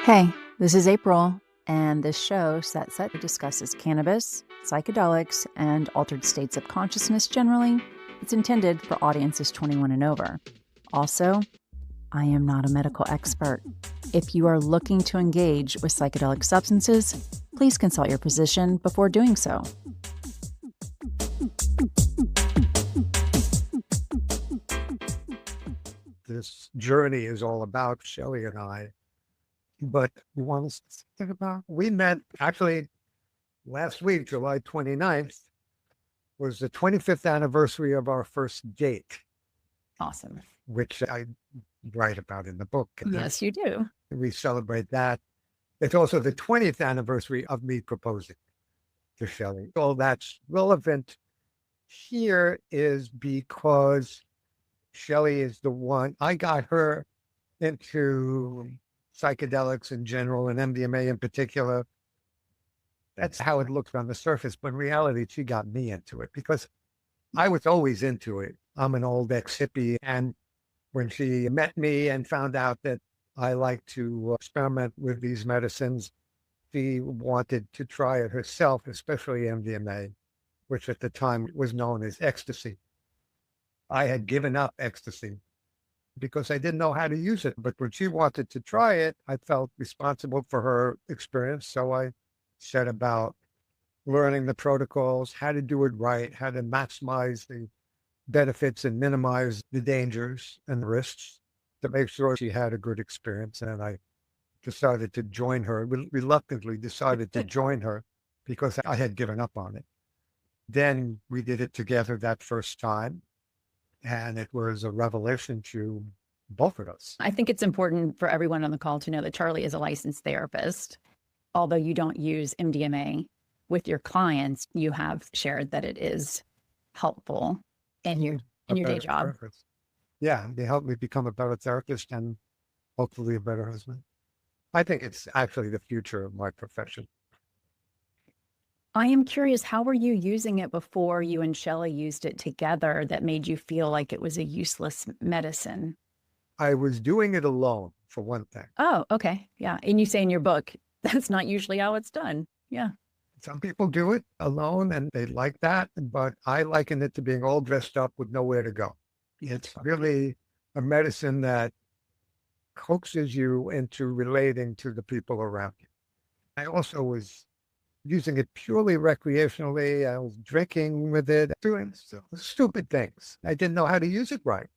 Hey, this is April, and this show set discusses cannabis, psychedelics, and altered states of consciousness generally. It's intended for audiences 21 and over. Also, I am not a medical expert. If you are looking to engage with psychedelic substances, please consult your physician before doing so. This journey is all about Shelley and I. But you want us to think about? We met actually last week, July 29th, was the 25th anniversary of our first date. Awesome. Which I write about in the book. Yes, you do. We celebrate that. It's also the 20th anniversary of me proposing to Shelley. All that's relevant here is because Shelley is the one, I got her into psychedelics in general and MDMA in particular. That's how it looks on the surface. But in reality, she got me into it because I was always into it. I'm an old ex-hippie. And when she met me and found out that I like to experiment with these medicines, she wanted to try it herself, especially MDMA, which at the time was known as ecstasy. I had given up ecstasy because I didn't know how to use it. But when she wanted to try it, I felt responsible for her experience. So I set about learning the protocols, how to do it right, how to maximize the benefits and minimize the dangers and the risks to make sure she had a good experience. And I decided to join her, reluctantly decided to join her because I had given up on it. Then we did it together that first time. And it was a revelation to both of us. I think it's important for everyone on the call to know that Charley is a licensed therapist. Although you don't use MDMA with your clients, you have shared that it is helpful in your day job. Therapist. Yeah, they helped me become a better therapist and hopefully a better husband. I think it's actually the future of my profession. I am curious, how were you using it before you and Shelley used it together that made you feel like it was a useless medicine? I was doing it alone, for one thing. Oh, okay. Yeah. And you say in your book, that's not usually how it's done. Yeah. Some people do it alone and they like that, but I liken it to being all dressed up with nowhere to go. It's really a medicine that coaxes you into relating to the people around you. I also was using it purely recreationally. I was drinking with it, doing stupid things. I didn't know how to use it right.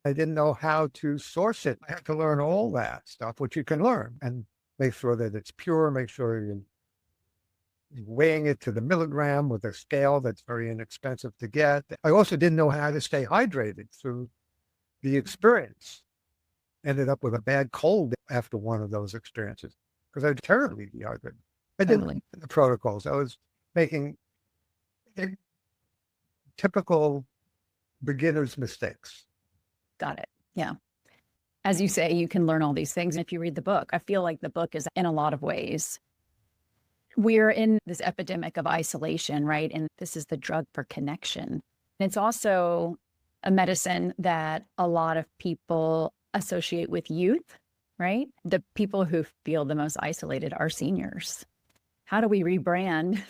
I didn't know how to source it. I had to learn all that stuff, which you can learn, and make sure that it's pure, make sure you're weighing it to the milligram with a scale that's very inexpensive to get. I also didn't know how to stay hydrated through the experience. Ended up with a bad cold after one of those experiences because I was terribly dehydrated. I didn't the protocols. I was making typical beginner's mistakes. Got it. Yeah. As you say, you can learn all these things if you read the book. I feel like the book is in a lot of ways. We're in this epidemic of isolation, right? And this is the drug for connection. And it's also a medicine that a lot of people associate with youth, right? The people who feel the most isolated are seniors. How do we rebrand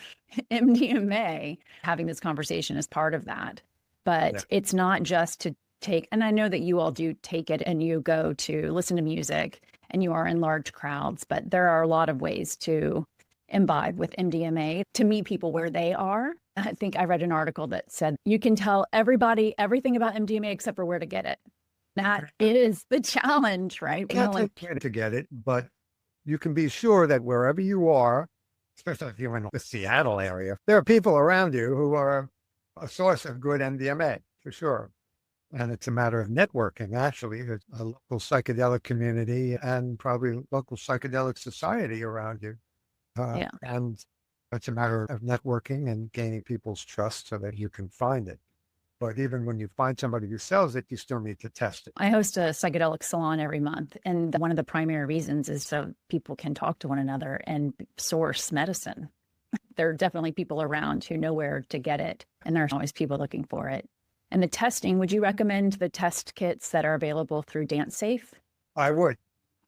MDMA? Having this conversation is part of that. But it's not just to take, and I know that you all do take it and you go to listen to music and you are in large crowds, but there are a lot of ways to imbibe with MDMA to meet people where they are. I think I read an article that said you can tell everybody everything about MDMA except for where to get it. That is the challenge, right? You can't take care to get it, but you can be sure that wherever you are, especially if you're in the Seattle area, there are people around you who are a source of good MDMA, for sure. And it's a matter of networking, actually. There's a local psychedelic community and probably local psychedelic society around you. And it's a matter of networking and gaining people's trust so that you can find it. But even when you find somebody who sells it, you still need to test it. I host a psychedelic salon every month. And one of the primary reasons is so people can talk to one another and source medicine. There are definitely people around who know where to get it. And there's always people looking for it. And the testing, would you recommend the test kits that are available through DanceSafe? I would.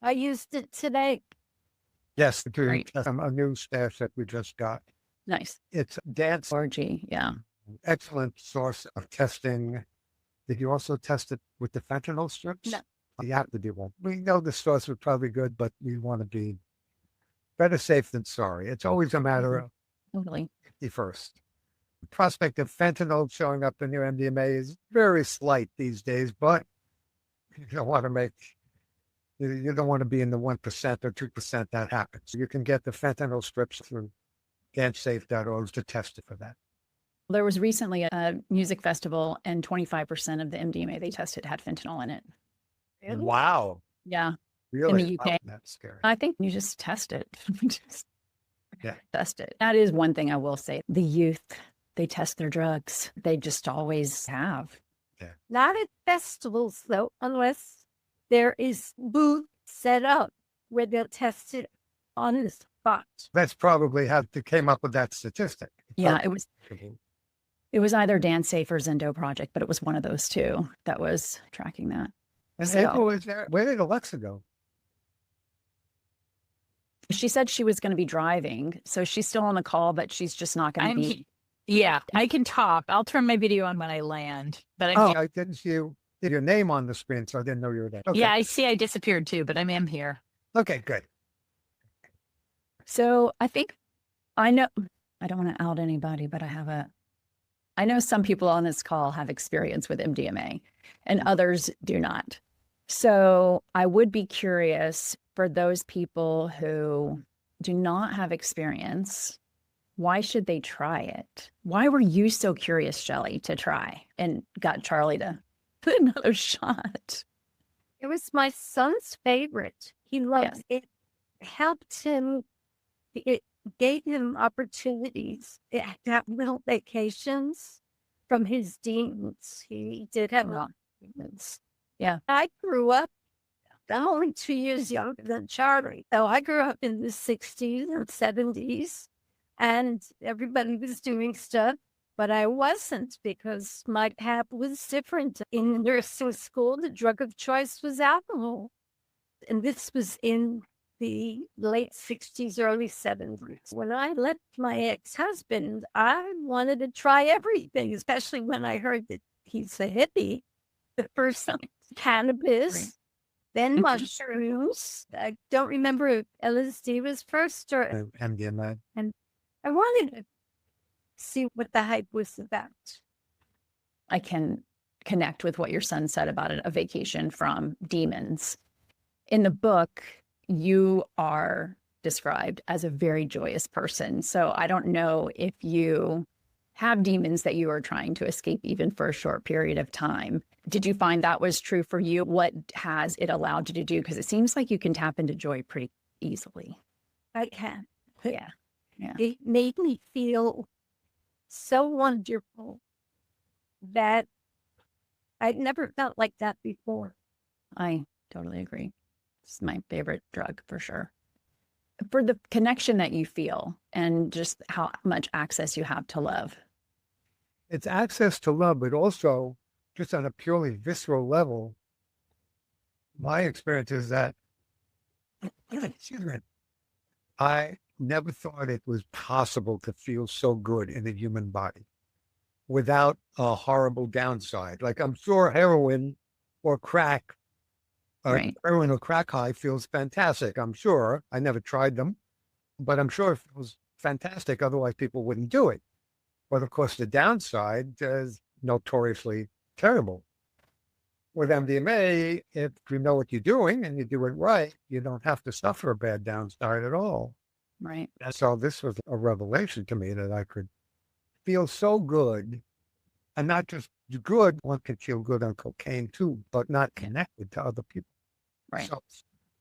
I used it today. Yes, to Right. test a new stash that we just got. Nice. It's dance, Orgy. Yeah. excellent source of testing. Did you also test it with the fentanyl strips? No. You have to do one. We know the source was probably good, but we want to be better safe than sorry. It's always a matter of Totally. safety first. The prospect of fentanyl showing up in your MDMA is very slight these days, but you don't want to make, you don't want to be in the 1% or 2% that happens. You can get the fentanyl strips through dancesafe.org to test it for that. There was recently a music festival, and 25% of the MDMA they tested had fentanyl in it. Really? Wow. Yeah. Really? the UK. Wow, that's scary. I think you just test it. Just Yeah. test it. That is one thing I will say. The youth, they test their drugs. They just always have. Not at festivals, though, unless there is booth set up where they'll test it on the spot. That's probably how they came up with that statistic. Yeah, it was either Dance Safe or Zendo Project, but it was one of those two that was tracking that. And So- April was there. Where did Alexa go? She said she was going to be driving, so she's still on the call, but she's just not going to be. Yeah, I can talk. I'll turn my video on when I land. But I'm Oh, here. I didn't see your name on the screen, so I didn't know you were there. Okay. Yeah, I see I disappeared too, but I am here. Okay, good. So I think I know, I don't want to out anybody, but I know some people on this call have experience with MDMA and others do not. So I would be curious for those people who do not have experience, why should they try it? Why were you so curious, Shelley, to try and got Charley to put another shot? It was my son's favorite. He loves it. Helped him. It gave him opportunities to have little vacations from his demons. He did have Wow. demons. Yeah. I grew up, I'm only 2 years younger than Charley. So I grew up in the 60s and 70s, and everybody was doing stuff, but I wasn't because my path was different. In nursing school, the drug of choice was alcohol. And this was in the late 60s, early 70s. When I left my ex-husband, I wanted to try everything, especially when I heard that he's a hippie. The first cannabis, Right. then Mhm. mushrooms. I don't remember if LSD was first or MDMA. I wanted to see what the hype was about. I can connect with what your son said about it, a vacation from demons. In the book, you are described as a very joyous person. So I don't know if you have demons that you are trying to escape even for a short period of time. Did you find that was true for you? What has it allowed you to do? Because it seems like you can tap into joy pretty easily. I can. Yeah. Yeah. It made me feel so wonderful that I'd never felt like that before. I totally agree. It's my favorite drug for sure. For the connection that you feel and just how much access you have to love. It's access to love, but also just on a purely visceral level, my experience is that I never thought it was possible to feel so good in the human body without a horrible downside. Like I'm sure heroin or crack, Right. heroin or crack high feels fantastic. I'm sure. I never tried them, but I'm sure it feels fantastic. Otherwise, people wouldn't do it. But of course, the downside is notoriously terrible. With MDMA, if you know what you're doing and you do it right, you don't have to suffer a bad downside at all. Right. And so this was a revelation to me that I could feel so good, and not just good. One can feel good on cocaine too, but not connected to other people. Right. So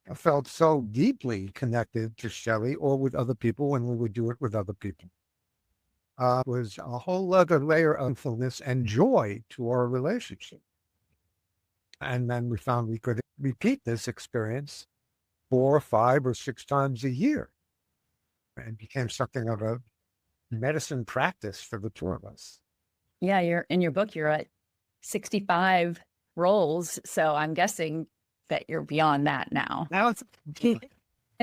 I felt so deeply connected to Shelley or with other people when we would do it with other people. It was a whole other layer of fullness and joy to our relationship. And then we found we could repeat this experience 4 or 5 or 6 times a year. And it became something of a medicine practice for the two of us. Yeah, you're in your book, you're at 65 roles. So I'm guessing that you're beyond that now. Now it's And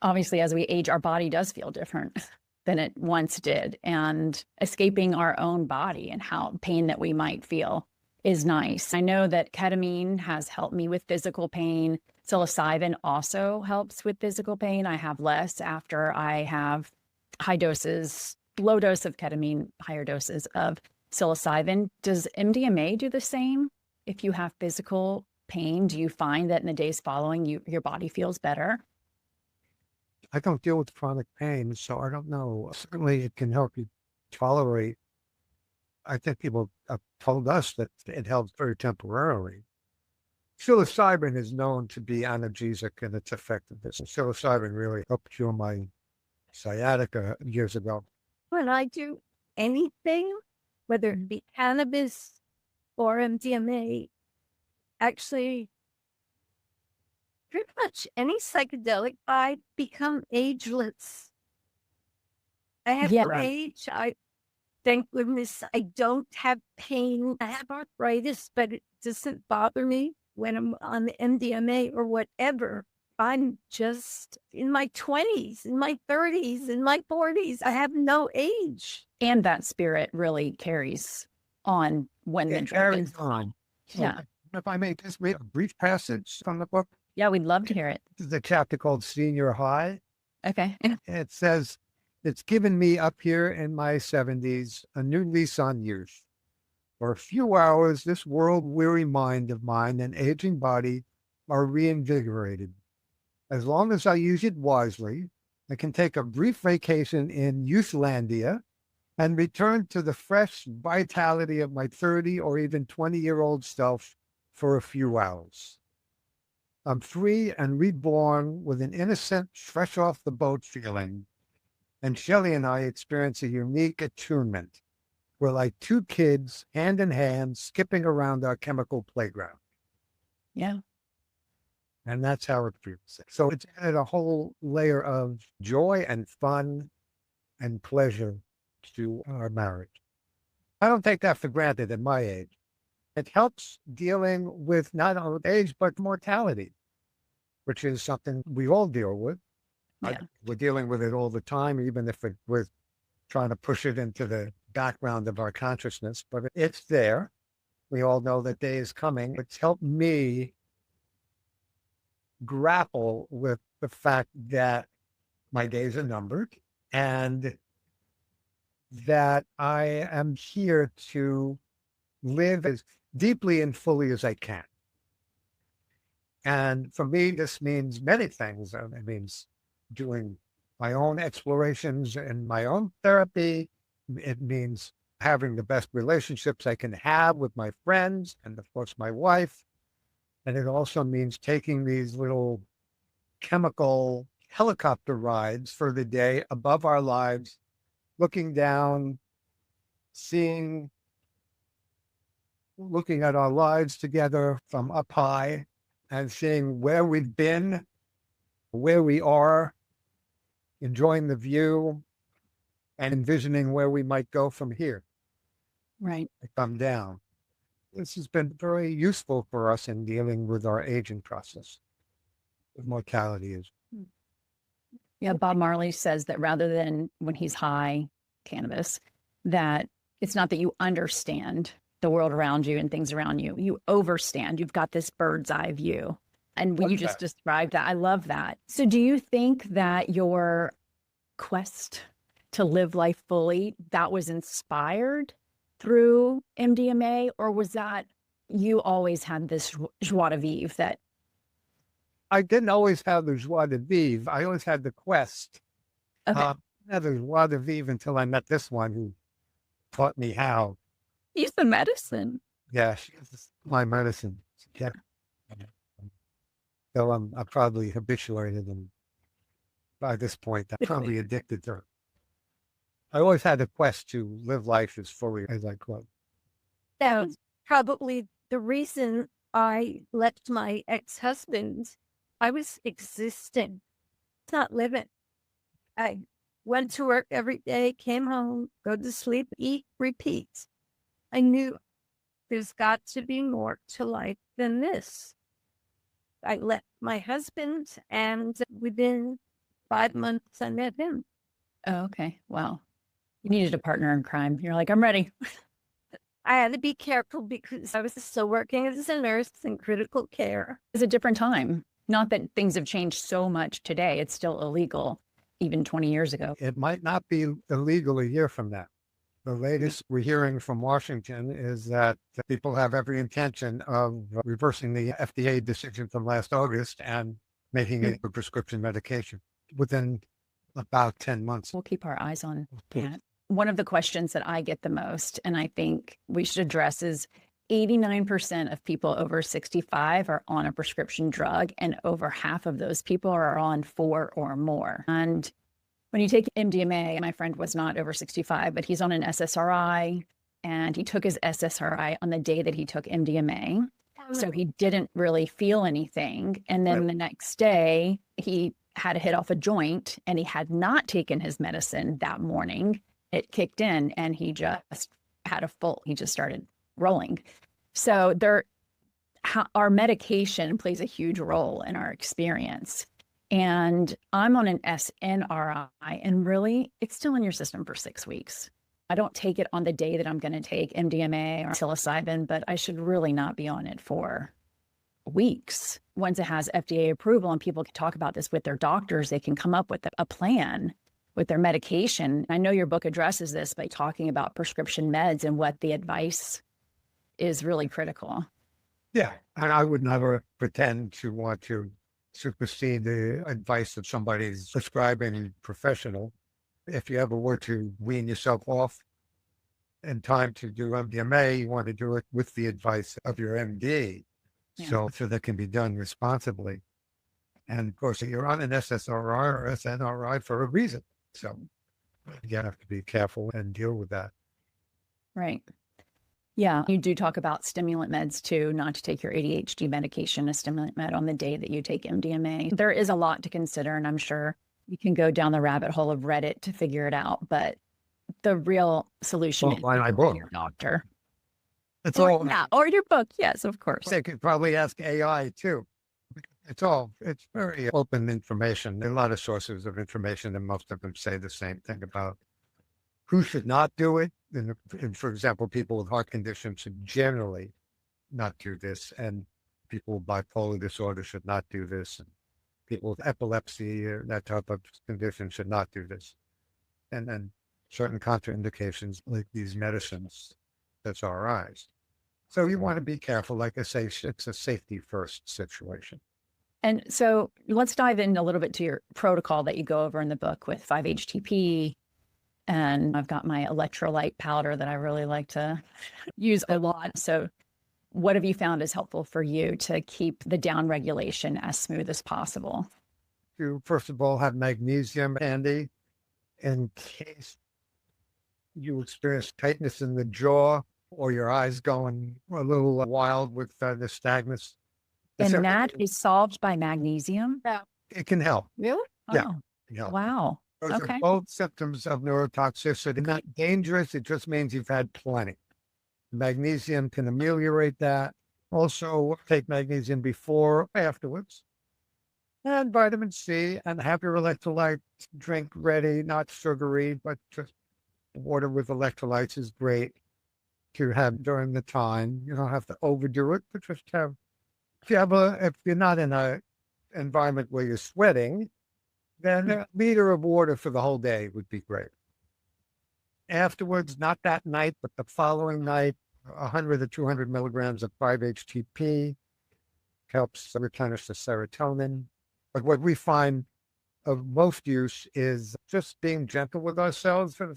Obviously, as we age, our body does feel different than it once did. And escaping our own body and how pain that we might feel is nice. I know that ketamine has helped me with physical pain. Psilocybin also helps with physical pain. I have less after I have low dose of ketamine, higher doses of psilocybin. Does MDMA do the same? If you have physical pain, do you find that in the days following, your body feels better? I don't deal with chronic pain, so I don't know. Certainly it can help you tolerate. I think people have told us that it helps very temporarily. Psilocybin is known to be analgesic in its effectiveness. And psilocybin really helped cure my sciatica years ago. When I do anything, whether it be cannabis or MDMA, actually, pretty much any psychedelic, I become ageless. I have no age. Thank goodness I don't have pain. I have arthritis, but it doesn't bother me when I'm on the MDMA or whatever. I'm just in my 20s, in my 30s, in my 40s. I have no age. And that spirit really carries on when the drug is on. Yeah. If I may just read a brief passage from the book. Yeah, we'd love to hear it. This is a chapter called Senior High. Okay. It says, it's given me up here in my 70s a new lease on youth. For a few hours, this world-weary mind of mine and aging body are reinvigorated. As long as I use it wisely, I can take a brief vacation in Youthlandia and return to the fresh vitality of my 30 or even 20-year-old self for a few hours. I'm free and reborn with an innocent, fresh off the boat feeling. And Shelley and I experience a unique attunement. We're like two kids, hand in hand, skipping around our chemical playground. Yeah. And that's how it feels. So it's added a whole layer of joy and fun and pleasure to our marriage. I don't take that for granted at my age. It helps dealing with not only age, but mortality, which is something we all deal with. Yeah. We're dealing with it all the time, even if we're trying to push it into the background of our consciousness, but it's there. We all know that day is coming. It's helped me grapple with the fact that my days are numbered and that I am here to live as deeply and fully as I can. And for me, this means many things. It means doing my own explorations and my own therapy. It means having the best relationships I can have with my friends and, of course, my wife. And it also means taking these little chemical helicopter rides for the day above our lives, looking down, looking at our lives together from up high and seeing where we've been, where we are, enjoying the view, and envisioning where we might go from here. Right. Come down. This has been very useful for us in dealing with our aging process. Mortality is. Yeah, Bob Marley says that rather than when he's high, cannabis, that it's not that you understand the world around you and things around you. You overstand. You've got this bird's eye view. And when you just described that, I love that. So do you think that your quest to live life fully, that was inspired through MDMA, or was that you always had this joie de vivre that? I didn't always have the joie de vivre. I always had the quest. Okay. I had the joie de vivre until I met this one who taught me how. Use the medicine. Yeah, she's my medicine. Yeah. So I'm probably habituated, and by this point, I'm probably addicted to her. I always had a quest to live life as fully as I could. That was probably the reason I left my ex-husband. I was existing, not living. I went to work every day, came home, go to sleep, eat, repeat. I knew there's got to be more to life than this. I left my husband, and within 5 months, I met him. Oh, okay. Wow. You needed a partner in crime. You're like, I'm ready. I had to be careful because I was still working as a nurse in critical care. It's a different time. Not that things have changed so much today. It's still illegal, even 20 years ago. It might not be illegal a year from now. The latest we're hearing from Washington is that people have every intention of reversing the FDA decision from last August and making it a prescription medication within about 10 months. We'll keep our eyes on that. One of the questions that I get the most, and I think we should address, is 89% of people over 65 are on a prescription drug, and over half of those people are on 4 or more. And when you take MDMA, my friend was not over 65, but he's on an SSRI, and he took his SSRI on the day that he took MDMA. So he didn't really feel anything. And then the next day, he had to hit off a joint, and he had not taken his medicine that morning. It kicked in, and he just he just started rolling. So our medication plays a huge role in our experience. And I'm on an SNRI, and really, it's still in your system for 6 weeks. I don't take it on the day that I'm going to take MDMA or psilocybin, but I should really not be on it for weeks. Once it has FDA approval and people can talk about this with their doctors, they can come up with a plan with their medication. I know your book addresses this by talking about prescription meds and what the advice is really critical. Yeah, and I would never pretend to want to supersede the advice of somebody's prescribing professional. If you ever were to wean yourself off in time to do MDMA, you want to do it with the advice of your MD, so that can be done responsibly. And of course, you're on an SSRI or SNRI for a reason. So you have to be careful and deal with that. Right. Yeah. You do talk about stimulant meds too, not to take your ADHD medication, a stimulant med on the day that you take MDMA. There is a lot to consider, and I'm sure you can go down the rabbit hole of Reddit to figure it out. But the real solution is my book. Your doctor. It's all. Yeah. Or your book. Yes, of course. They could probably ask AI too. It's very open information. There are a lot of sources of information, and most of them say the same thing about who should not do it. And for example, people with heart conditions should generally not do this, and people with bipolar disorder should not do this, and people with epilepsy or that type of condition should not do this. And then certain contraindications like these medicines, that's RIs. So you want to be careful. Like I say, it's a safety first situation. And so let's dive in a little bit to your protocol that you go over in the book with 5-HTP. And I've got my electrolyte powder that I really like to use a lot. So what have you found is helpful for you to keep the down regulation as smooth as possible? You, first of all, have magnesium handy in case you experience tightness in the jaw or your eyes going a little wild with nystagmus. And that is solved by magnesium? It can help. Really? Yeah. Oh, wow. Those Okay. are both symptoms of neurotoxicity. Not dangerous. It just means you've had plenty. Magnesium can ameliorate that. Also, take magnesium before or afterwards. And vitamin C, and have your electrolyte drink ready, not sugary, but just water with electrolytes is great to have during the time. You don't have to overdo it, but just have, if you're not in an environment where you're sweating, then a liter of water for the whole day would be great. Afterwards, not that night, but the following night, 100 to 200 milligrams of 5-HTP helps replenish the serotonin. But what we find of most use is just being gentle with ourselves for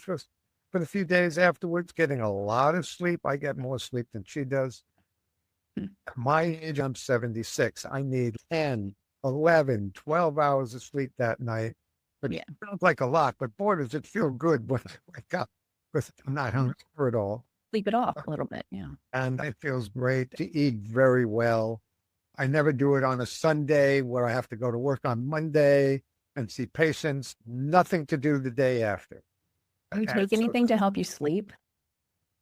the few days afterwards, getting a lot of sleep. I get more sleep than she does. At my age, I'm 76. I need 10, 11, 12 hours of sleep that night. But it sounds like a lot, but boy, does it feel good when I wake up because I'm not hungover at all. Sleep it off a little bit, yeah. And it feels great to eat very well. I never do it on a Sunday where I have to go to work on Monday and see patients. Nothing to do the day after. Do you take anything to help you sleep?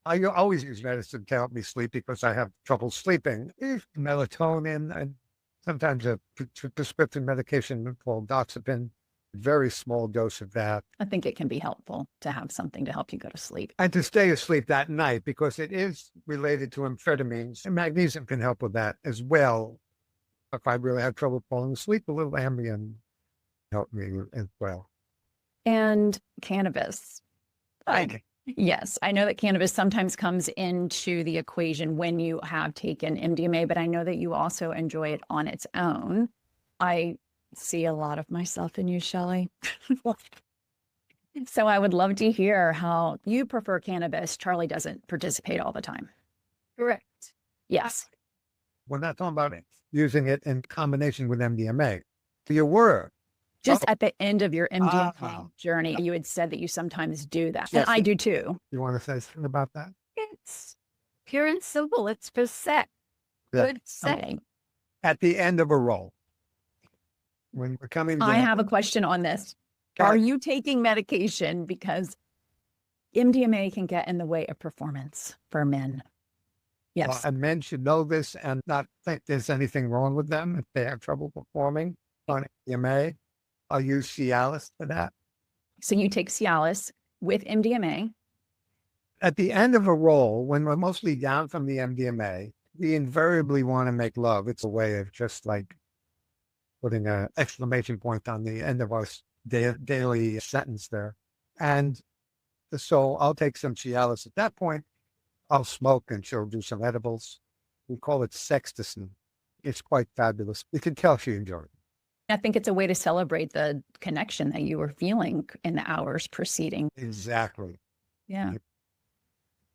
I always use medicine to help me sleep because I have trouble sleeping. Melatonin and sometimes a prescription medication called doxepin, very small dose of that. I think it can be helpful to have something to help you go to sleep. And to stay asleep that night, because it is related to amphetamines. And magnesium can help with that as well. If I really have trouble falling asleep, a little Ambien helped me as well. And cannabis. Right. Yes, I know that cannabis sometimes comes into the equation when you have taken MDMA, but I know that you also enjoy it on its own. I see a lot of myself in you, Shelley. So I would love to hear how you prefer cannabis. Charley doesn't participate all the time. Correct. Yes. We're not talking about using it in combination with MDMA. You were. Just at the end of your MDMA Ah. journey, you had said that you sometimes do that. Yes. And I do too. You want to say something about that? It's pure and simple. It's for sex. Yeah. Good sex. Okay. At the end of a roll. When we're coming I down- have a question on this. Go Are ahead. you taking medication because MDMA can get in the way of performance for men? Yes. And men should know this and not think there's anything wrong with them if they have trouble performing on MDMA. I'll use Cialis for that. So you take Cialis with MDMA. At the end of a roll, when we're mostly down from the MDMA, we invariably want to make love. It's a way of just like putting an exclamation point on the end of our daily sentence there. And so I'll take some Cialis at that point. I'll smoke and she'll do some edibles. We call it sextasy. It's quite fabulous. You can tell she enjoyed it. I think it's a way to celebrate the connection that you were feeling in the hours preceding. Exactly. Yeah.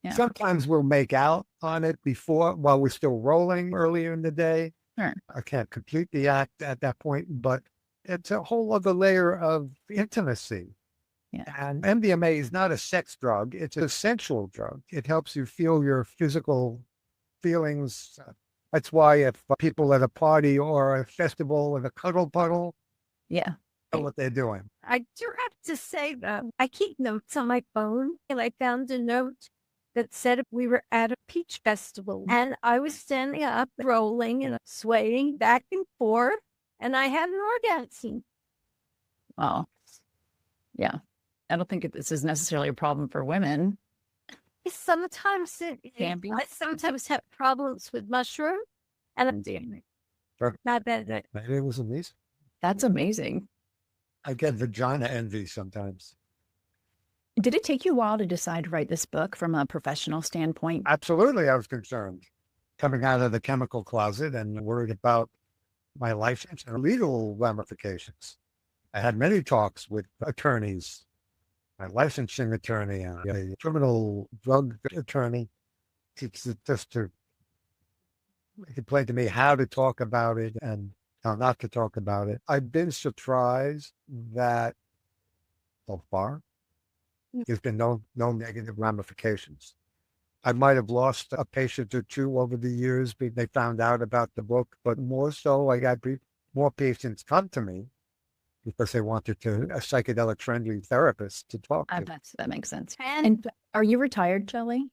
Yeah. Sometimes we'll make out on it before while we're still rolling earlier in the day. Sure. I can't complete the act at that point, but it's a whole other layer of intimacy. Yeah. And MDMA is not a sex drug. It's a sensual drug. It helps you feel your physical feelings. That's why if people at a party or a festival with a cuddle puddle, Yeah. know what they're doing. I do have to say that I keep notes on my phone, and I found a note that said we were at a peach festival and I was standing up, rolling and swaying back and forth, and I had an orgasm. Wow. Yeah. I don't think this is necessarily a problem for women. Sometimes Can be. I sometimes have problems with mushroom and I'm doing it. Sure. Not bad. Maybe it was amazing. That's amazing. I get vagina envy sometimes. Did it take you a while to decide to write this book from a professional standpoint? Absolutely, I was concerned. Coming out of the chemical closet and worried about my license and legal ramifications. I had many talks with attorneys, my licensing attorney and a criminal drug attorney. It's just to explain to me how to talk about it and how not to talk about it. I've been surprised that so far, there's been no negative ramifications. I might have lost a patient or two over the years because they found out about the book, but more so, I got more patients come to me because they wanted a psychedelic-friendly therapist to talk to. That makes sense. And And are you retired, Shelley?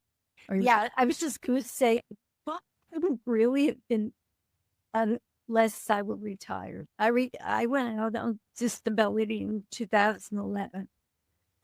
yeah, I was just going to say, well, I would really have been unless I were retired. I went out on disability in 2011.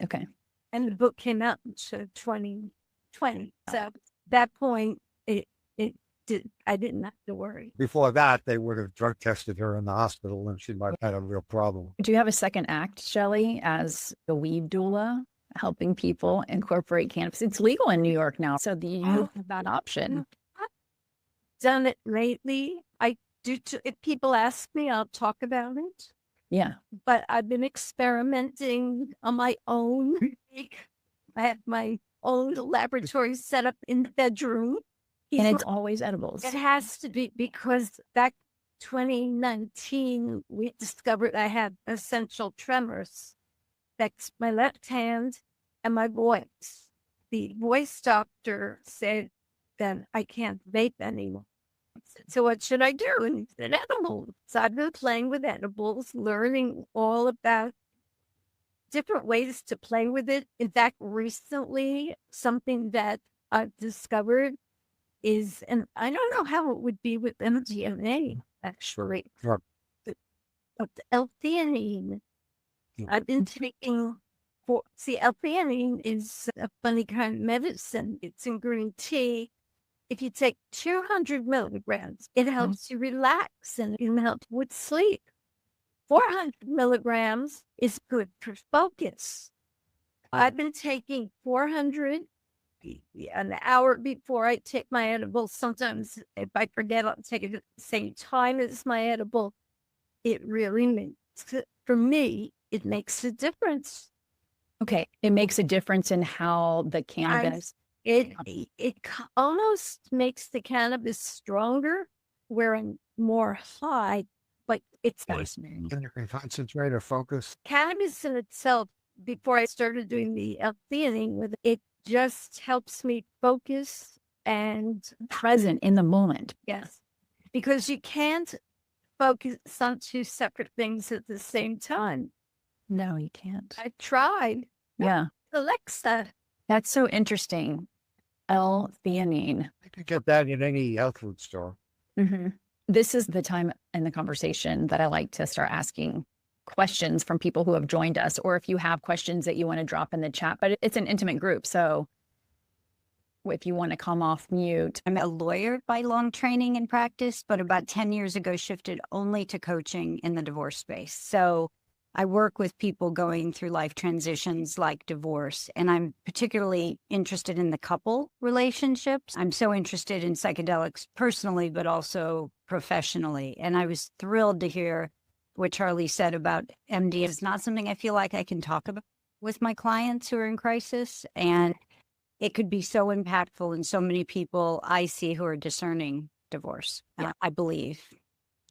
Okay. And the book came out in 2020. So at that point, I didn't have to worry. Before that, they would have drug tested her in the hospital and she might have had a real problem. Do you have a second act, Shelley, as a weed doula, helping people incorporate cannabis? It's legal in New York now, so you have that option. I've done it lately. I do. If people ask me, I'll talk about it. Yeah. But I've been experimenting on my own. I have my own laboratory set up in the bedroom. And it's always edibles. It has to be because back 2019, we discovered I had essential tremors. That's my left hand and my voice. The voice doctor said that I can't vape anymore. So what should I do? And he said edibles. So I've been playing with edibles, learning all about different ways to play with it. In fact, recently, something that I've discovered is, and I don't know how it would be with MDMA. actually. Sure. But the L-theanine, I've been taking L-theanine is a funny kind of medicine. It's in green tea. If you take 200 milligrams, it helps you relax and it can help with sleep. 400 milligrams is good for focus. I've been taking 400 an hour before I take my edible. Sometimes if I forget, I'll take it at the same time as my edible. It really makes, for me, it makes a difference. Okay. It makes a difference in how the cannabis. It almost makes the cannabis stronger, where I'm more high, but it's And you can concentrate or focus. cannabis in itself. Before I started doing the L-theanine with it, just helps me focus and Present in the moment. yes, because you can't focus on two separate things at the same time. No, you can't. I tried. Yeah. Alexa. That's so interesting. L-theanine. You can get that in any health food store. Mm-hmm. This is the time in the conversation that I like to start asking questions from people who have joined us, or if you have questions that you want to drop in the chat, but it's an intimate group. So if you want to come off mute. I'm a lawyer by long training and practice, but about 10 years ago shifted only to coaching in the divorce space. So I work with people going through life transitions like divorce, and I'm particularly interested in the couple relationships. I'm so interested in psychedelics personally, but also professionally. And I was thrilled to hear what Charley said about MD. It's not something I feel like I can talk about with my clients who are in crisis. And it could be so impactful in so many people I see who are discerning divorce, I believe.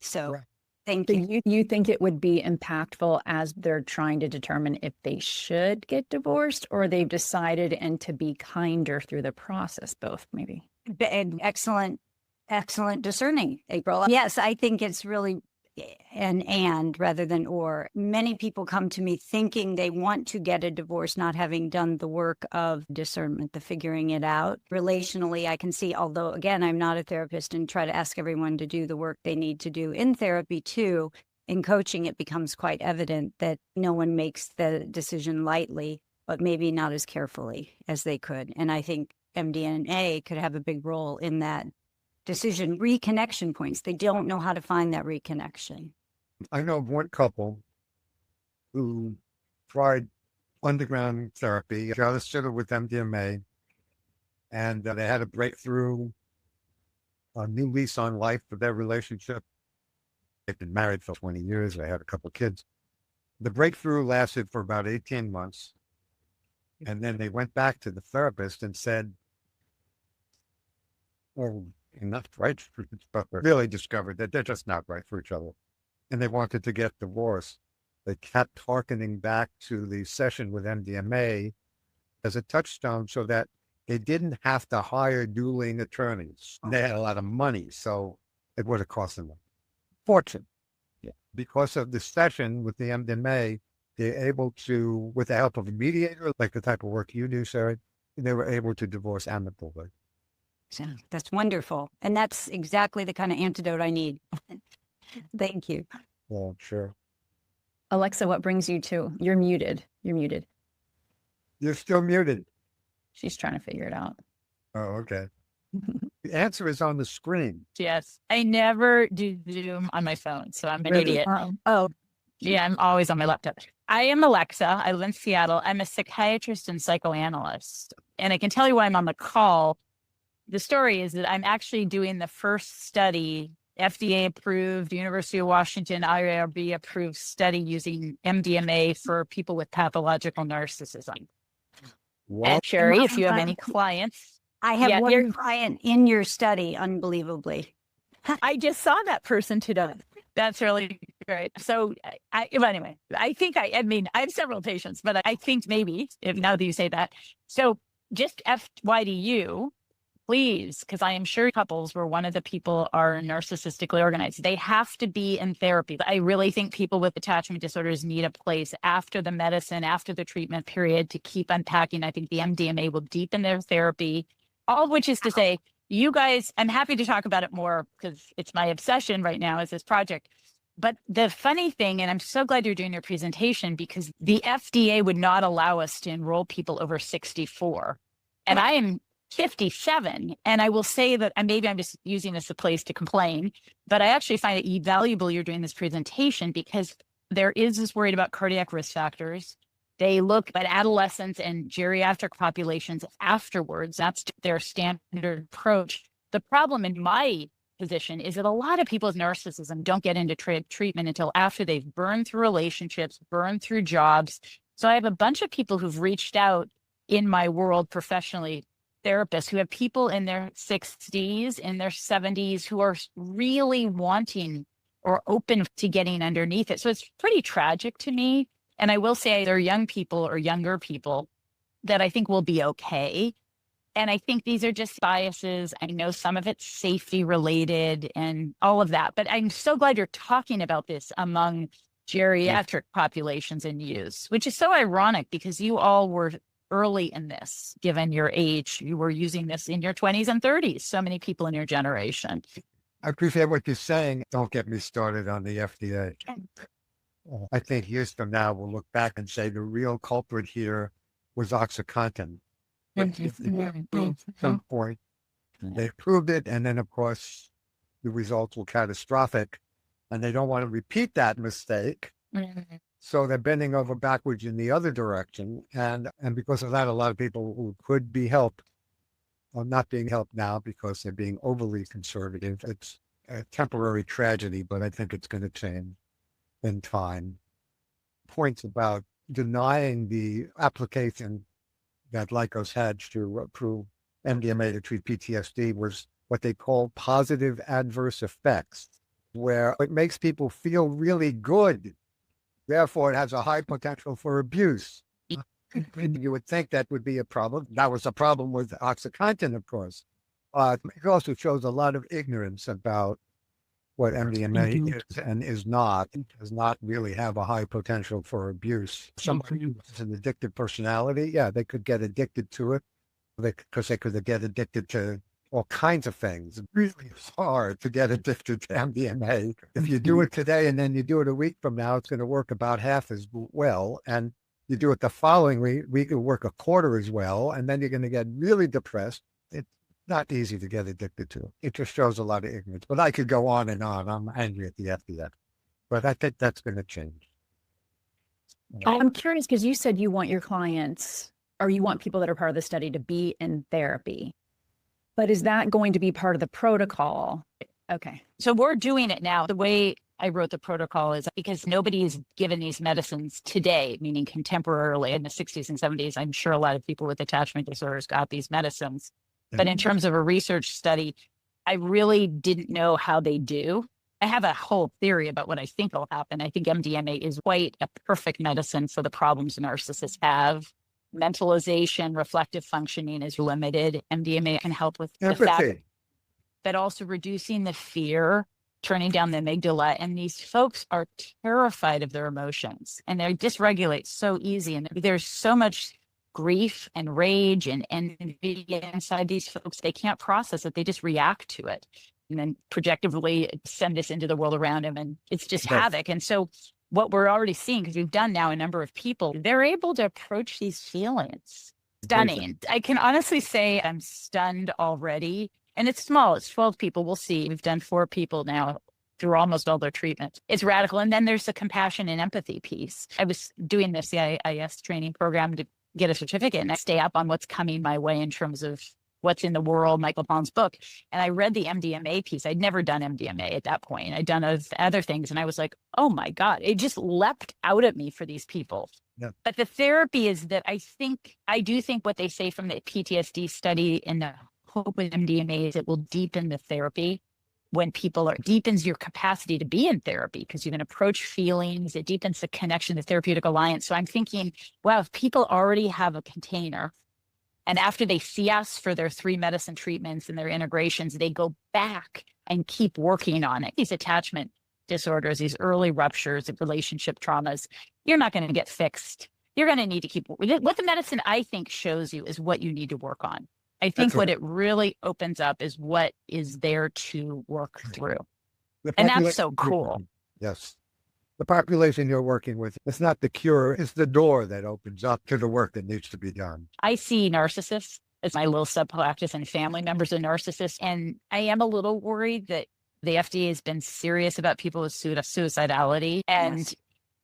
So Right. thank So you. you think it would be impactful as they're trying to determine if they should get divorced, or they've decided and to be kinder through the process, both maybe? And excellent discerning, April. Yes, I think it's really and rather than or. Many people come to me thinking they want to get a divorce, not having done the work of discernment, the figuring it out. Relationally, I can see, although again, I'm not a therapist and try to ask everyone to do the work they need to do in therapy too. In coaching, it becomes quite evident that no one makes the decision lightly, but maybe not as carefully as they could. And I think MDMA could have a big role in that decision. Reconnection points. They don't know how to find that reconnection. I know of one couple who tried underground therapy, got started with MDMA, and they had a breakthrough, a new lease on life for their relationship. They've been married for 20 years. They had a couple of kids. The breakthrough lasted for about 18 months. And then they went back to the therapist and said, well, not right for each other. Really discovered that they're just not right for each other. And they wanted to get divorced. They kept hearkening back to the session with MDMA as a touchstone so that they didn't have to hire dueling attorneys. They had a lot of money, so it would have cost them a fortune. Yeah. Because of the session with the MDMA, they're able to, with the help of a mediator, like the type of work you do, Sarah, they were able to divorce amicably. So that's wonderful. And that's exactly the kind of antidote I need. Thank you. Well, sure. Alexa, what brings you to? You're muted. You're muted. You're still muted. She's trying to figure it out. Oh, okay. The answer is on the screen. Yes. I never do Zoom on my phone, so I'm an Really? idiot. Oh, Yeah, I'm always on my laptop. I am Alexa. I live in Seattle. I'm a psychiatrist and psychoanalyst. And I can tell you why I'm on the call. The story is that I'm actually doing the first study, FDA approved, University of Washington, IRB approved study using MDMA for people with pathological narcissism. What? And Sherry, if you have any clients, I have Yeah, one here- client in your study, unbelievably. I just saw that person today. That's really great. So anyway, I mean, I have several patients, but I think maybe, if now that you say that, so just FYDU, please, because I am sure couples where one of the people are narcissistically organized, they have to be in therapy. I really think people with attachment disorders need a place after the medicine, after the treatment period to keep unpacking. I think the MDMA will deepen their therapy, all of which is to say, you guys, I'm happy to talk about it more because it's my obsession right now is this project. But the funny thing, and I'm so glad you're doing your presentation, because the FDA would not allow us to enroll people over 64. And I am 57. And I will say that, and maybe I'm just using this as a place to complain, but I actually find it valuable you're doing this presentation because there is this worried about cardiac risk factors. They look at adolescents and geriatric populations afterwards. That's their standard approach. The problem in my position is that a lot of people with narcissism don't get into treatment until after they've burned through relationships, burned through jobs. So I have a bunch of people who've reached out in my world professionally, therapists who have people in their 60s, in their 70s who are really wanting or open to getting underneath it. So it's pretty tragic to me. And I will say they're young people or younger people that I think will be okay. And I think these are just biases. I know some of it's safety related and all of that, but I'm so glad you're talking about this among geriatric populations and youth, which is so ironic because you all were early in this, given your age. You were using this in your 20s and 30s, so many people in your generation. I appreciate what you're saying. Don't get me started on the FDA. I think years from now, we'll look back and say the real culprit here was OxyContin. At some point, they proved it. And then, of course, the results were catastrophic. And they don't want to repeat that mistake. So they're bending over backwards in the other direction. And because of that, a lot of people who could be helped are not being helped now because they're being overly conservative. It's a temporary tragedy, but I think it's going to change in time. Points about denying the application that Lykos had to approve MDMA to treat PTSD was what they call positive adverse effects, where it makes people feel really good. Therefore, it has a high potential for abuse. You would think that would be a problem. That was a problem with OxyContin, of course. It also shows a lot of ignorance about what MDMA is and is not. It does not really have a high potential for abuse. Somebody who has an addictive personality, yeah, they could get addicted to it because they could get addicted to all kinds of things. It really is hard to get addicted to MDMA. If you do it today and then you do it a week from now, it's going to work about half as well. And you do it the following week, it'll work a quarter as well. And then you're going to get really depressed. It's not easy to get addicted to. It just shows a lot of ignorance. But I could go on and on. I'm angry at the FDA. But I think that's going to change. I'm curious because you said you want your clients or you want people that are part of the study to be in therapy. But is that going to be part of the protocol? Okay. So we're doing it now. The way I wrote the protocol is because nobody is given these medicines today, meaning contemporarily in the 60s and 70s. I'm sure a lot of people with attachment disorders got these medicines. But in terms of a research study, I really didn't know how they do. I have a whole theory about what I think will happen. I think MDMA is quite a perfect medicine for the problems narcissists have. Mentalization, reflective functioning is limited. MDMA can help with that, but also reducing the fear, turning down the amygdala. And these folks are terrified of their emotions and they dysregulate so easy. And there's so much grief and rage and envy inside these folks. They can't process it. They just react to it and then projectively send this into the world around them. And it's just havoc. And so what we're already seeing, because we've done now a number of people, they're able to approach these feelings. Stunning. I can honestly say I'm stunned already. And it's small. It's 12 people. We'll see. We've done 4 people now through almost all their treatments. It's radical. And then there's the compassion and empathy piece. I was doing the CIIS training program to get a certificate and I stay up on what's coming my way in terms of what's in the world, Michael Pollan's book. And I read the MDMA piece. I'd never done MDMA at that point. I'd done other things. And I was like, oh my God, it just leapt out at me for these people. Yeah. But the therapy is that I do think what they say from the PTSD study and the hope with MDMA is it will deepen the therapy when deepens your capacity to be in therapy because you can approach feelings. It deepens the connection, the therapeutic alliance. So I'm thinking, wow, if people already have a container and after they see us for their 3 medicine treatments and their integrations, they go back and keep working on it. These attachment disorders, these early ruptures of relationship traumas, you're not going to get fixed. You're going to need to keep what the medicine I think shows you is what you need to work on. I think what it really opens up is what is there to work through. And that's so cool. Yes. The population you're working with, it's not the cure, it's the door that opens up to the work that needs to be done. I see narcissists as my little sub-practice and family members of narcissists. And I am a little worried that the FDA has been serious about people with suicidality. And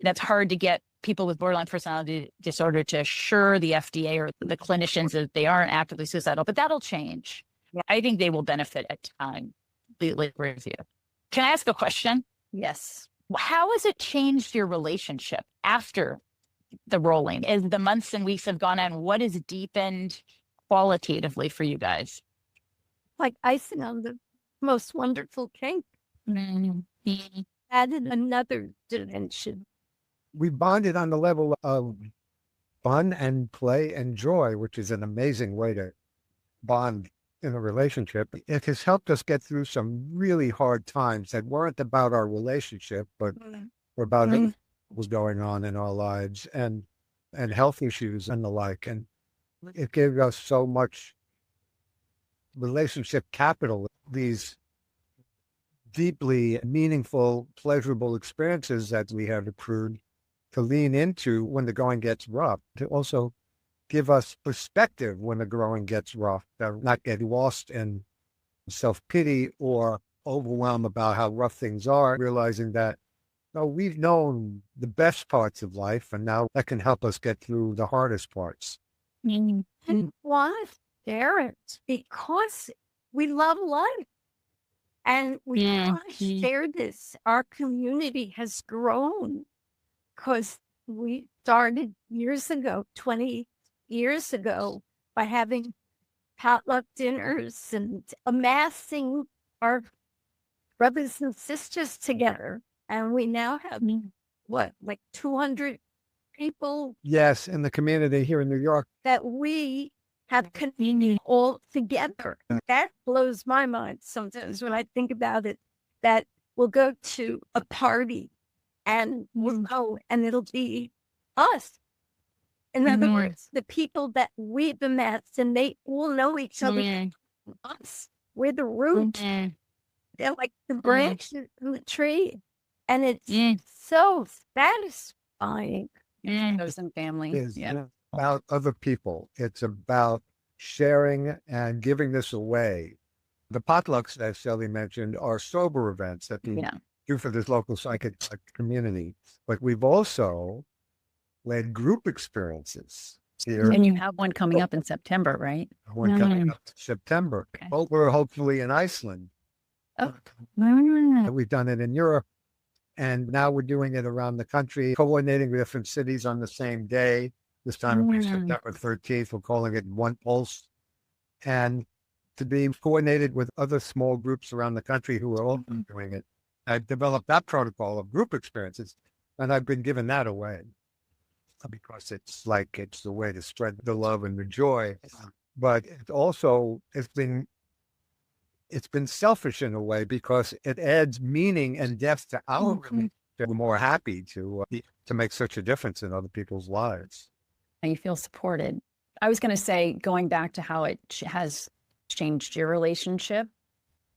that's hard to get people with borderline personality disorder to assure the FDA or the clinicians that they aren't actively suicidal, but that'll change. Yeah. I think they will benefit at time. Completely agree with you. Can I ask a question? Yes. How has it changed your relationship after the rolling? As the months and weeks have gone on, what has deepened qualitatively for you guys? Like icing on the most wonderful cake. Mm-hmm. Added another dimension. We bonded on the level of fun and play and joy, which is an amazing way to bond in a relationship. It has helped us get through some really hard times that weren't about our relationship, but were about what was going on in our lives and health issues and the like. And it gave us so much relationship capital, these deeply meaningful, pleasurable experiences that we have accrued to lean into when the going gets rough, to also give us perspective when the going gets rough, that not get lost in self-pity or overwhelm about how rough things are, realizing that no, we've known the best parts of life, and now that can help us get through the hardest parts. And why share it? Because we love life. And we want to share this. Our community has grown because we started years ago, 20 years ago, by having potluck dinners and amassing our brothers and sisters together. And we now have, like 200 people? Yes, in the community here in New York. That we have convened all together. That blows my mind sometimes when I think about it, that we'll go to a party and we'll go and it'll be us. In other words, the people that we've amassed, and they all know each other. Us. We're the root. They're like the branch in the tree. And it's so satisfying. Chosen family. It's about other people. It's about sharing and giving this away. The potlucks that Shelley mentioned are sober events that we do for this local psychedelic community. But we've also led group experiences here. And you have one coming up in September, right? One coming up in September. Okay. Well, we're hopefully in Iceland. Oh. We've done it in Europe. And now we're doing it around the country, coordinating with different cities on the same day. This time it'll be September 13th. We're calling it One Pulse. And to be coordinated with other small groups around the country who are also doing it. I've developed that protocol of group experiences, and I've been giving that away because it's the way to spread the love and the joy. But it also, it's been selfish in a way because it adds meaning and depth to our relationship. We're more happy to make such a difference in other people's lives. And you feel supported. I was going to say, going back to how it has changed your relationship,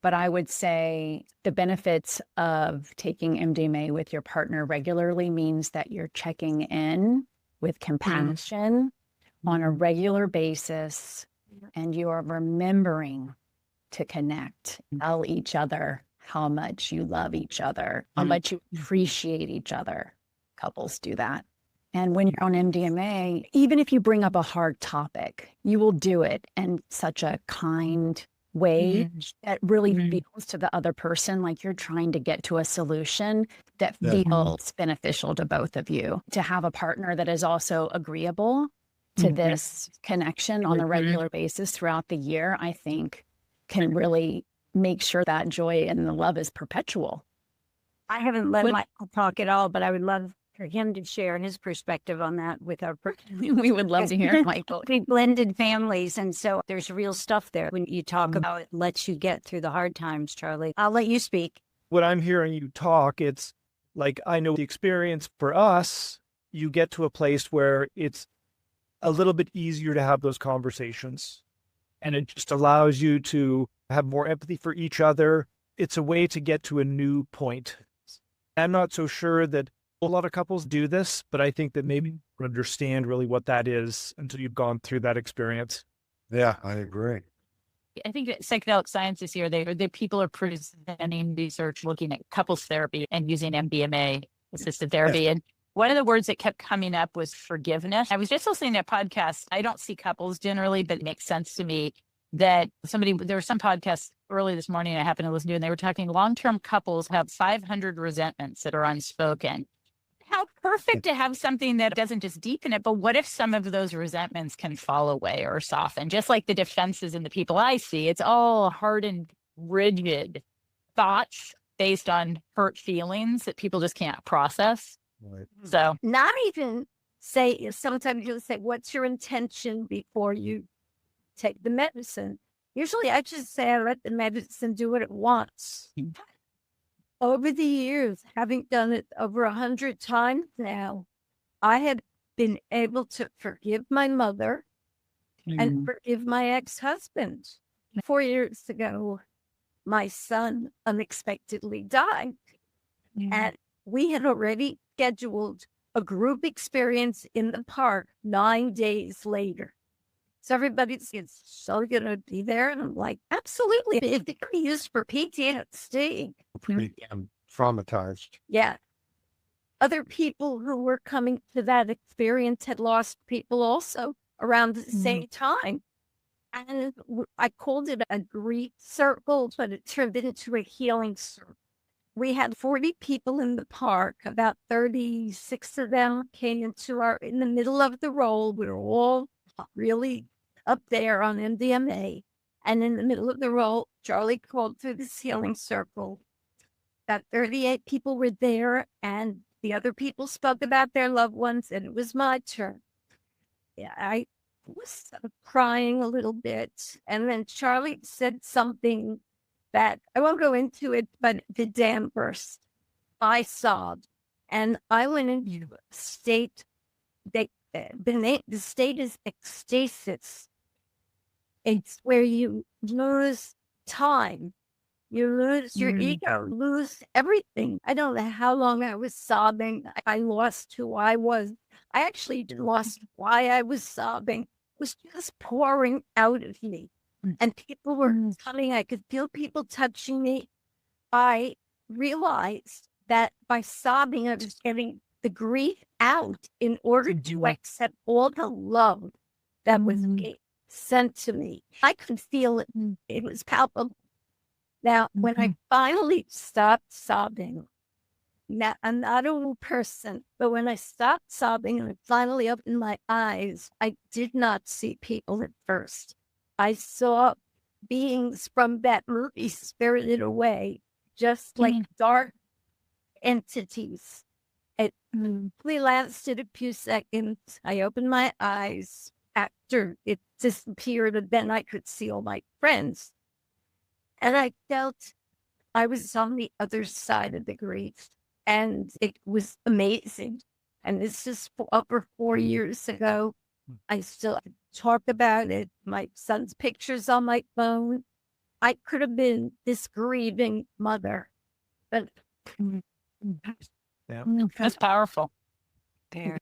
but I would say the benefits of taking MDMA with your partner regularly means that you're checking in with compassion on a regular basis, and you are remembering to connect, tell each other how much you love each other, how much you appreciate each other. Couples do that. And when you're on MDMA, even if you bring up a hard topic, you will do it in such a kind way that really feels to the other person like you're trying to get to a solution that feels beneficial to both of you. To have a partner that is also agreeable to this connection on a regular basis throughout the year, I think can really make sure that joy and the love is perpetual. I haven't let Michael talk at all, but I would love for him to share his perspective on that with our we would love to hear Michael. We blended families, and so there's real stuff there when you talk about it lets you get through the hard times. Charlie, I'll let you speak. When I'm hearing you talk, it's like I know the experience for us, you get to a place where it's a little bit easier to have those conversations. and it just allows you to have more empathy for each other. It's a way to get to a new point. I'm not so sure that a lot of couples do this, but I think that maybe you don't understand really what that is until you've gone through that experience. Yeah, I agree. I think that psychedelic science this year, the people are presenting research looking at couples therapy and using MDMA assisted therapy. Yes. And one of the words that kept coming up was forgiveness. I was just listening to a podcast. I don't see couples generally, but it makes sense to me that there were some podcasts early this morning I happened to listen to, and they were talking long-term couples have 500 resentments that are unspoken. How perfect to have something that doesn't just deepen it, but what if some of those resentments can fall away or soften? Just like the defenses in the people I see, it's all hardened, rigid thoughts based on hurt feelings that people just can't process. Right. So Not even say, sometimes you'll say, what's your intention before you take the medicine? Usually I just say, I let the medicine do what it wants. Over the years, having done it over 100 times now, I have been able to forgive my mother and forgive my ex-husband. 4 years ago, my son unexpectedly died. And we had already scheduled a group experience in the park 9 days later. So everybody's so going to be there. And I'm like, absolutely. It could be used for PTSD. I'm traumatized. Yeah. Other people who were coming to that experience had lost people also around the same time. And I called it a grief circle, but it turned into a healing circle. We had 40 people in the park. About 36 of them came in the middle of the roll. We were all really up there on MDMA. And in the middle of the roll, Charley called through this healing circle. About 38 people were there, and the other people spoke about their loved ones, and it was my turn. Yeah, I was crying a little bit. And then Charley said something that I won't go into it, but the dam burst. I sobbed, and I went into a state that the state is ecstasis. It's where you lose time, you lose your ego, lose everything. I don't know how long I was sobbing. I lost who I was. I actually lost why I was sobbing. It was just pouring out of me. And people were coming. I could feel people touching me. I realized that by sobbing, I was getting the grief out in order to accept all the love that was being sent to me. I could feel it. It was palpable. Now, when I finally stopped sobbing, now I'm not a old person, but when I stopped sobbing and I finally opened my eyes, I did not see people at first. I saw beings from that movie Spirited Away, just like dark entities. It only lasted a few seconds. I opened my eyes. After it disappeared, and then I could see all my friends. And I felt I was on the other side of the grief. And it was amazing. And this is over 4 years ago. I still talk about it. My son's pictures on my phone. I could have been this grieving mother. But that's powerful.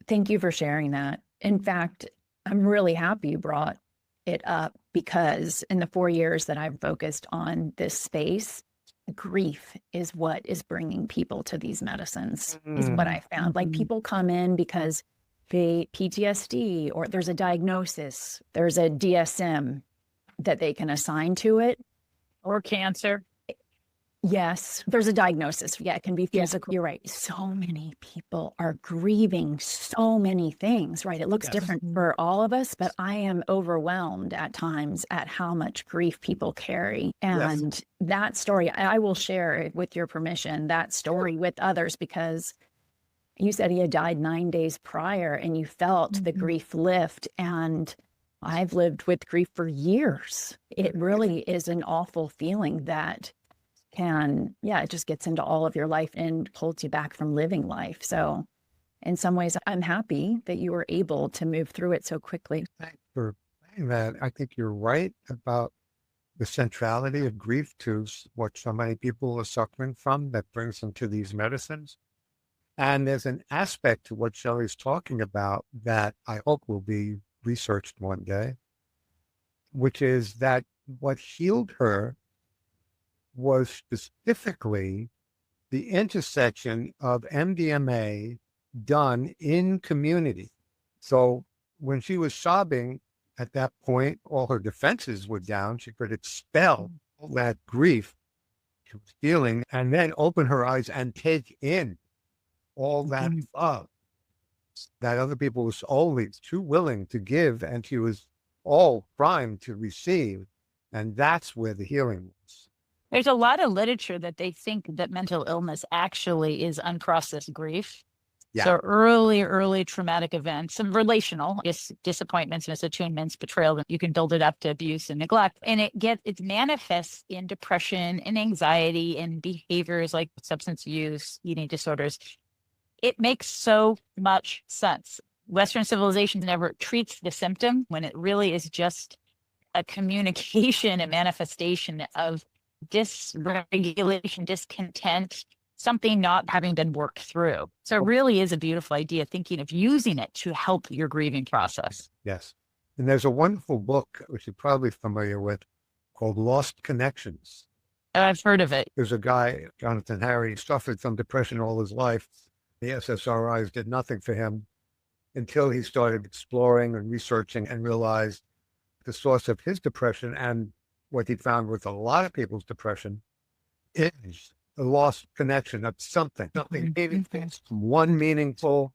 Thank you for sharing that. In fact, I'm really happy you brought it up, because in the 4 years that I've focused on this space, grief is what is bringing people to these medicines, is what I found. Like, people come in because they PTSD, or there's a diagnosis, there's a DSM that they can assign to it. Or cancer. Yes, there's a diagnosis. Yeah, it can be physical. You're right. So many people are grieving so many things, right? It looks different for all of us, but I am overwhelmed at times at how much grief people carry. And that story, I will share it with your permission, that story with others, because you said he had died 9 days prior and you felt the grief lift. And I've lived with grief for years. It really is an awful feeling that it just gets into all of your life and holds you back from living life. So in some ways, I'm happy that you were able to move through it so quickly. Thanks for that I think you're right about the centrality of grief to what so many people are suffering from that brings them to these medicines. And there's an aspect to what Shelley's talking about that I hope will be researched one day, which is that what healed her was specifically the intersection of MDMA done in community. So when she was sobbing at that point, all her defenses were down. She could expel all that grief she was feeling and then open her eyes and take in all that love that other people was always too willing to give, and she was all primed to receive. And that's where the healing was. There's a lot of literature that they think that mental illness actually is unprocessed grief. Yeah. So early traumatic events, some relational disappointments, misattunements, betrayal, you can build it up to abuse and neglect. And it manifests in depression and anxiety and behaviors like substance use, eating disorders. It makes so much sense. Western civilization never treats the symptom when it really is just a communication and manifestation of dysregulation, discontent, something not having been worked through. So it really is a beautiful idea, thinking of using it to help your grieving process. Yes. And there's a wonderful book, which you're probably familiar with, called Lost Connections. Oh, I've heard of it. There's a guy, Jonathan Harry, suffered from depression all his life. The SSRIs did nothing for him until he started exploring and researching and realized the source of his depression and what he found with a lot of people's depression is a lost connection of something meaningful, one meaningful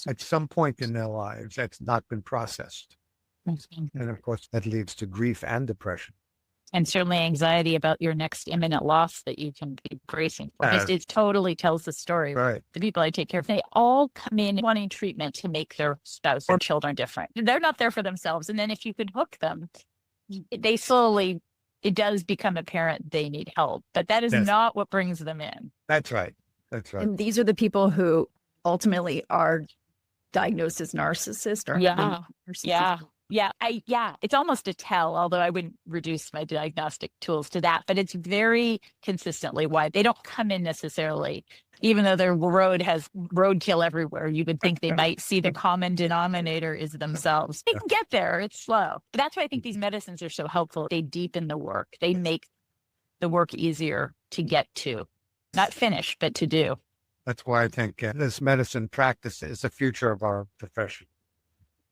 at some point in their lives that's not been processed. And of course, that leads to grief and depression. And certainly anxiety about your next imminent loss that you can be bracing for. It totally tells the story. Right. The people I take care of, they all come in wanting treatment to make their spouse or children different. They're not there for themselves. And then if you could hook them, they slowly, it does become apparent they need help. But that is not what brings them in. That's right. That's right. And these are the people who ultimately are diagnosed as narcissist or It's almost a tell, although I wouldn't reduce my diagnostic tools to that, but it's very consistently why they don't come in necessarily, even though their road has roadkill everywhere. You would think they might see the common denominator is themselves. They can get there. It's slow. But that's why I think these medicines are so helpful. They deepen the work. They make the work easier to get to, not finish, but to do. That's why I think this medicine practice is the future of our profession.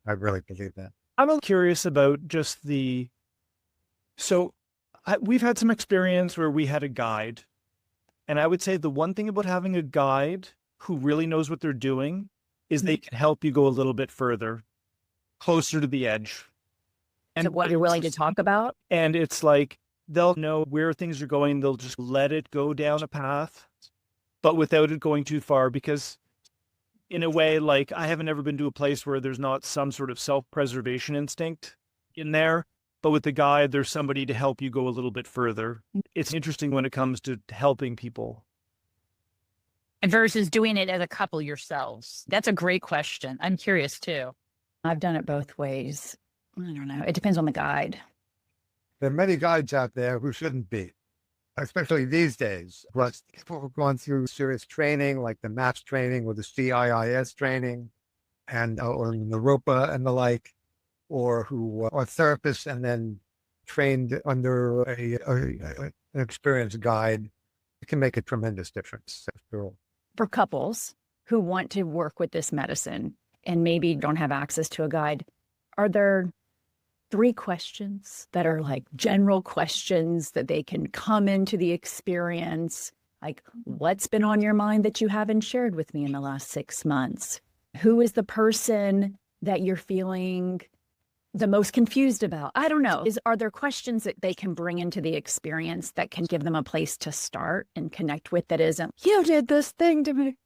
I really believe that. I'm curious about just we've had some experience where we had a guide. And I would say the one thing about having a guide who really knows what they're doing is they can help you go a little bit further, closer to the edge. And what you're willing to talk about. And it's like, they'll know where things are going. They'll just let it go down a path, but without it going too far, because in a way, like, I haven't ever been to a place where there's not some sort of self-preservation instinct in there. But with the guide, there's somebody to help you go a little bit further. It's interesting when it comes to helping people. And versus doing it as a couple yourselves. That's a great question. I'm curious too. I've done it both ways. I don't know. It depends on the guide. There are many guides out there who shouldn't be, especially these days. Plus, people who have gone through serious training, like the MAPS training or the CIIS training, and or the ROPA and the like, or who are therapists and then trained under an experienced guide. It can make a tremendous difference. For couples who want to work with this medicine and maybe don't have access to a guide, are there 3 questions that are like general questions that they can come into the experience? Like, what's been on your mind that you haven't shared with me in the last 6 months? Who is the person that you're feeling the most confused about? I don't know. Are there questions that they can bring into the experience that can give them a place to start and connect with that isn't, you did this thing to me?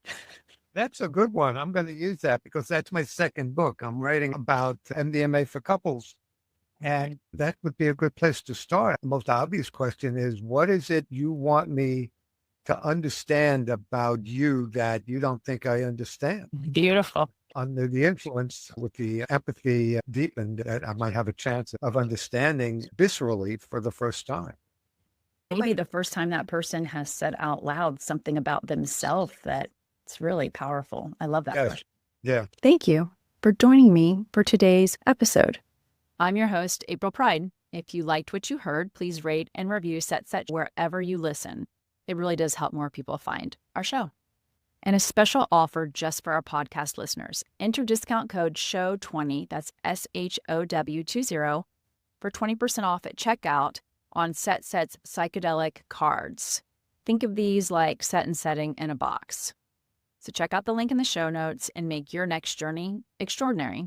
That's a good one. I'm going to use that because that's my second book. I'm writing about MDMA for couples. And that would be a good place to start. The most obvious question is, what is it you want me to understand about you that you don't think I understand? Beautiful. under the influence, with the empathy deepened, that I might have a chance of understanding viscerally for the first time. Maybe the first time that person has said out loud something about themselves that it's really powerful. I love that Yes. question. Yeah. Thank you for joining me for today's episode. I'm your host, April Pride. If you liked what you heard, please rate and review Set wherever you listen. It really does help more people find our show. And a special offer just for our podcast listeners. Enter discount code SHOW20, that's SHOW20, for 20% off at checkout on Set's psychedelic cards. Think of these like set and setting in a box. So check out the link in the show notes and make your next journey extraordinary.